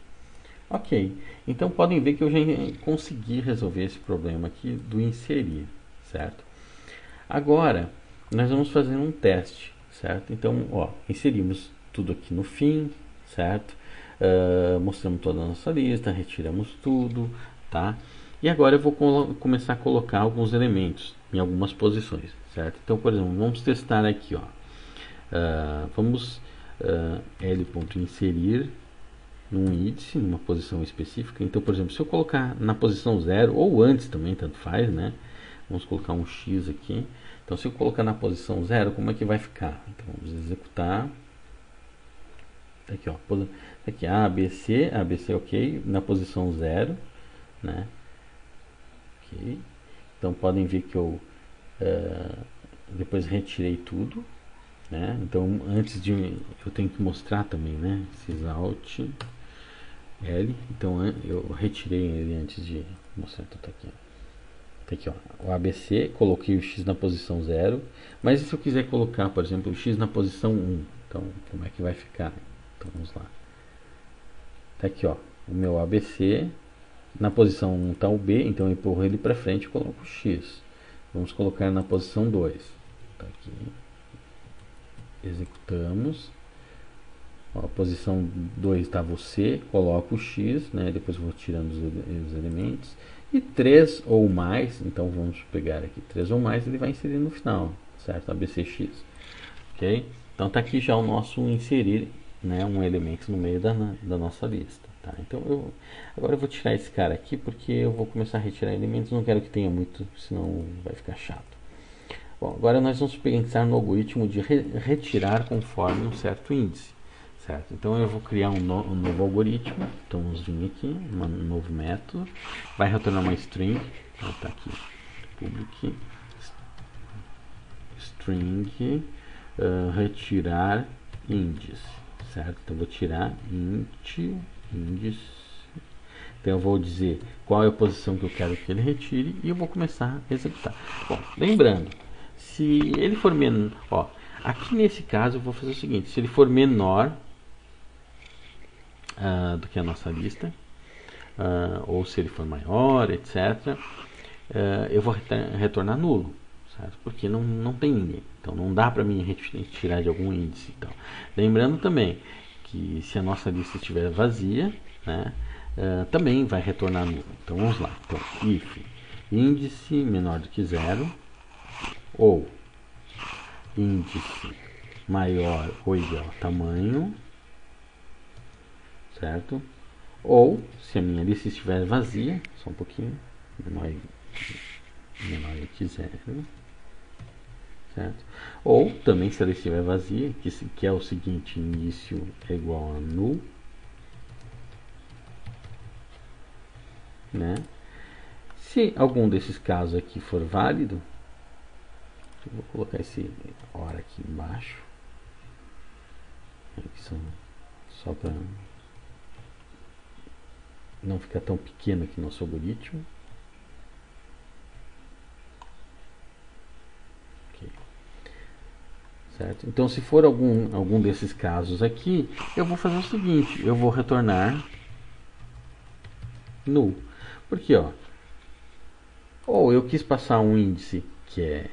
Ok, então podem ver que eu já consegui resolver esse problema aqui do inserir, certo? Agora, nós vamos fazer um teste, certo? Então, ó, inserimos tudo aqui no fim, certo? Mostramos toda a nossa lista, retiramos tudo, tá? E agora eu vou começar a colocar alguns elementos em algumas posições, certo? Então, por exemplo, vamos testar aqui, ó. Vamos L.inserir num índice, numa posição específica. Então, por exemplo, se eu colocar na posição 0 ou antes também, tanto faz, né? Vamos colocar um x aqui. Então, se eu colocar na posição 0, como é que vai ficar? Então, vamos executar. Aqui, ó, aqui ABC ok, na posição 0, né? Ok. Então, podem ver que eu depois retirei tudo, né? Então, antes de eu tenho que mostrar também, né? Sysalt L. Então, eu retirei ele antes de mostrar. Então, tá aqui, ó. Aqui, ó, o ABC, coloquei o X na posição 0, mas e se eu quiser colocar, por exemplo, o X na posição 1? Então, como é que vai ficar? Então, vamos lá. Tá aqui, ó, o meu ABC, na posição 1 está o B, então eu empurro ele para frente e coloco o X. Vamos colocar na posição 2. Tá aqui. Executamos. Ó, a posição 2 estava o C, coloco o X, né? Depois vou tirando os elementos. E 3 ou mais, então vamos pegar aqui 3 ou mais, ele vai inserir no final, certo? ABCX, ok? Então está aqui já o nosso inserir, né, um elemento no meio da nossa lista, tá? Então agora eu vou tirar esse cara aqui, porque eu vou começar a retirar elementos, não quero que tenha muito, senão vai ficar chato. Bom, agora nós vamos pensar no algoritmo de retirar conforme um certo índice. Certo? Então eu vou criar um novo algoritmo. Então vamos vir aqui, um novo método. Vai retornar uma string. Então tá aqui, public string retirar índice. Certo? Então eu vou tirar índice. Então eu vou dizer qual é a posição que eu quero que ele retire e eu vou começar a executar. Bom, lembrando, se ele for menor, ó, aqui nesse caso eu vou fazer o seguinte: se ele for menor do que a nossa lista, ou se ele for maior, etc., eu vou retornar nulo, certo? Porque não tem ninguém, então não dá para mim retirar de algum índice. Então, lembrando também que se a nossa lista estiver vazia, né, também vai retornar nulo. Então vamos lá. Então, if índice menor do que 0 ou índice maior ou igual a tamanho, certo? Ou, se a minha lista estiver vazia, só um pouquinho, menor do que 0, certo? Ou, também, se ela estiver vazia, que é o seguinte: início é igual a null, né? Se algum desses casos aqui for válido, eu vou colocar esse hora aqui embaixo, que são só para não ficar tão pequeno aqui nosso algoritmo. Okay. Certo? Então, se for algum desses casos aqui, eu vou fazer o seguinte: eu vou retornar null. Porque, ó, ou eu quis passar um índice que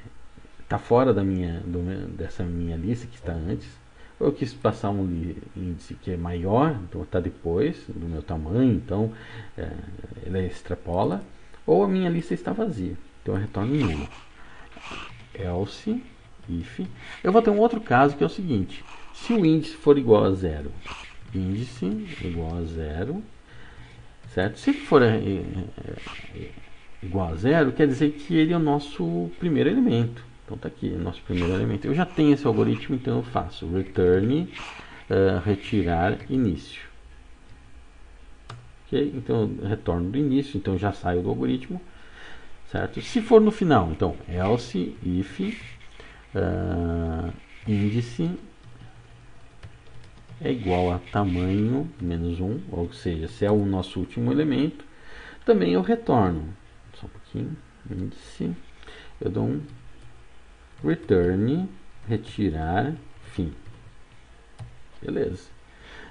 está fora dessa minha lista que está antes, ou eu quis passar um índice que é maior, então está depois do meu tamanho, então ele extrapola, ou a minha lista está vazia, então eu retorno nulo. Else, if. Eu vou ter um outro caso que é o seguinte: se o índice for igual a 0, índice igual a 0, certo? Se ele for igual a 0, quer dizer que ele é o nosso primeiro elemento. Então está aqui, nosso primeiro elemento. Eu já tenho esse algoritmo, então eu faço return retirar início. Ok? Então eu retorno do início, então já saio do algoritmo, certo? Se for no final, então else if índice é igual a tamanho menos 1, ou seja, se é o nosso último elemento, também eu retorno. Só um pouquinho, índice, eu dou um return, retirar, fim. Beleza.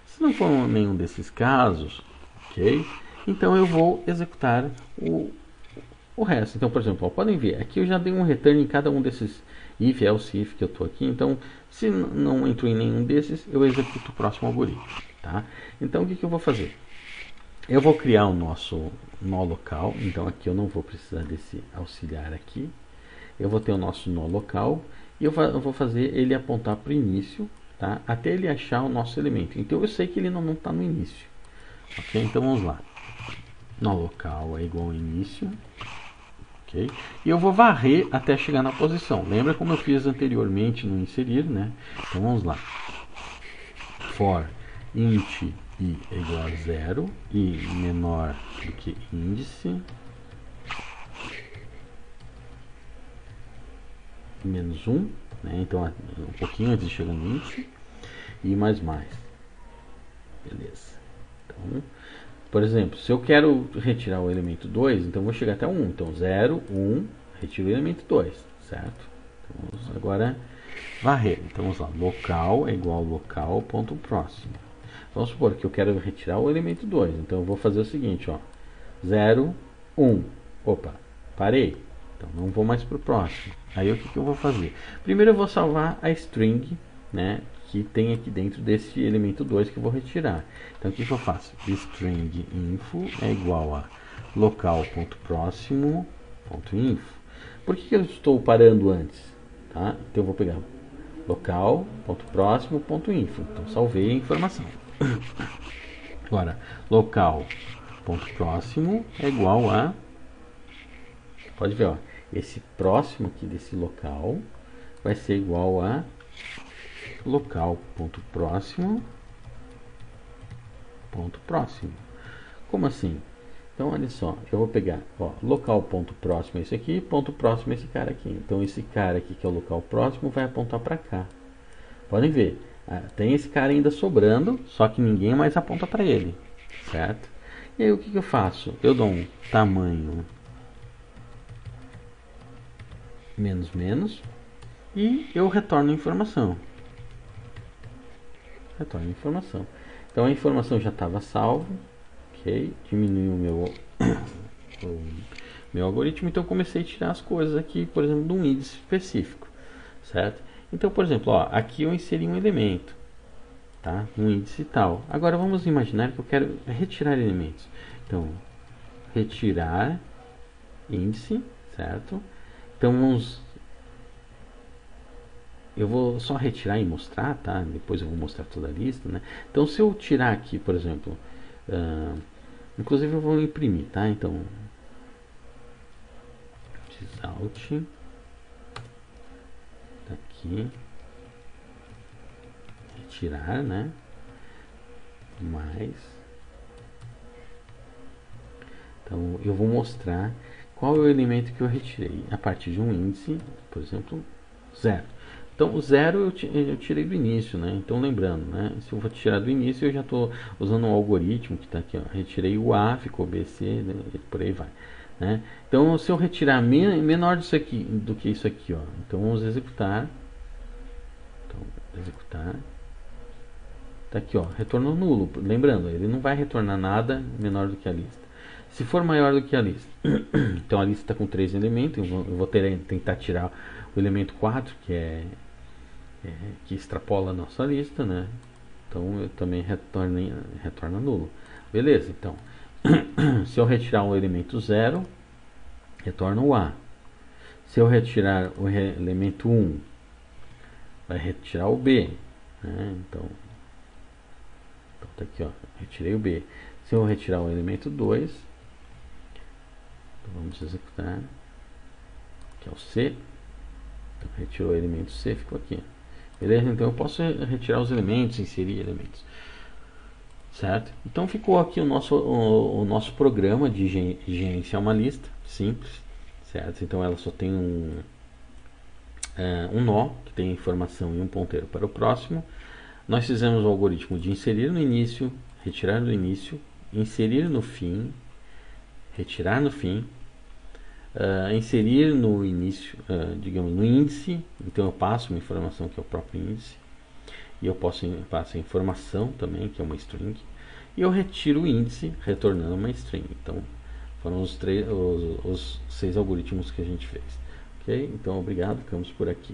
Se não for nenhum desses casos, ok? Então eu vou executar o resto. Então, por exemplo, ó, podem ver, aqui eu já dei um return em cada um desses if, else, if que eu estou aqui. Então, se não entro em nenhum desses, eu executo o próximo algoritmo. Tá? Então, o que eu vou fazer? Eu vou criar o nosso nó local. Então, aqui eu não vou precisar desse auxiliar aqui. Eu vou ter o nosso nó local e eu vou fazer ele apontar para o início, tá? Até ele achar o nosso elemento. Então eu sei que ele não está no início. Ok? Então vamos lá. Nó local é igual ao início. ok? E eu vou varrer até chegar na posição. Lembra como eu fiz anteriormente no inserir, né? Então vamos lá. For int i é igual a 0 e menor do que índice menos 1, né? Então um pouquinho antes de chegar no índice, e mais. Beleza. Então, por exemplo, se eu quero retirar o elemento 2, então eu vou chegar até 1. Então 0, 1, retiro o elemento 2, certo? Então, vamos agora varrer. Então vamos lá, local é igual a local ponto próximo. Vamos supor que eu quero retirar o elemento 2, então eu vou fazer o seguinte, ó, 0, 1, opa, parei, então não vou mais para o próximo. Aí o que eu vou fazer? Primeiro eu vou salvar a string, né, que tem aqui dentro desse elemento 2 que eu vou retirar. Então o que eu faço? String info é igual a local.próximo.info. Por que eu estou parando antes? Tá? Então eu vou pegar local.próximo.info. Então salvei a informação. Agora, local.próximo é igual a... Pode ver, ó, esse próximo aqui desse local vai ser igual a local.próximo. Como assim? Então, olha só, eu vou pegar, ó, local.próximo é esse aqui, ponto próximo é esse cara aqui. Então, esse cara aqui, que é o local próximo, vai apontar para cá. Podem ver, tem esse cara ainda sobrando, só que ninguém mais aponta para ele, certo? E aí, o que eu faço? Eu dou um tamanho menos, e eu retorno a informação. Então a informação já estava salva, ok? Diminuiu o meu algoritmo, então eu comecei a tirar as coisas aqui, por exemplo, de um índice específico, certo? Então, por exemplo, ó, aqui eu inseri um elemento, tá? Um índice tal. Agora vamos imaginar que eu quero retirar elementos. Então, retirar índice, certo? Então eu vou só retirar e mostrar, tá? Depois eu vou mostrar toda a lista, né? Então, se eu tirar aqui, por exemplo, inclusive eu vou imprimir, tá? Então, result, aqui, retirar, né? Mais. Então, eu vou mostrar qual é o elemento que eu retirei a partir de um índice, por exemplo, 0. Então, o 0 eu tirei do início, né? Então, lembrando, né? Se eu vou tirar do início, eu já estou usando um algoritmo que está aqui, ó. Retirei o A, ficou B, C, né? E por aí vai, né? Então, se eu retirar menor disso aqui, do que isso aqui, ó. Então, vamos executar. Então, executar. Tá aqui, ó, retorno nulo. Lembrando, ele não vai retornar nada menor do que a lista. Se for maior do que a lista, então a lista está com 3 elementos, eu vou tentar tirar o elemento 4, que extrapola a nossa lista, né? Então eu também retorna nulo. Beleza, então se eu retirar o elemento 0, retorna o A. Se eu retirar o elemento 1, vai retirar o B, né? Então tá aqui, ó, retirei o B. Se eu retirar o elemento 2, então vamos executar, que é o C. Então, retirou o elemento C, ficou aqui. Beleza? Então eu posso retirar os elementos, inserir elementos. Certo? Então ficou aqui o nosso programa de gerenciar uma lista, simples. Certo? Então ela só tem um nó, que tem informação e um ponteiro para o próximo. Nós fizemos o algoritmo de inserir no início, retirar do início, inserir no fim, retirar no fim, inserir no início, digamos, no índice. Então eu passo uma informação que é o próprio índice, e eu passo a informação também, que é uma string, e eu retiro o índice retornando uma string. Então foram os 6 algoritmos que a gente fez. Ok? Então obrigado, ficamos por aqui.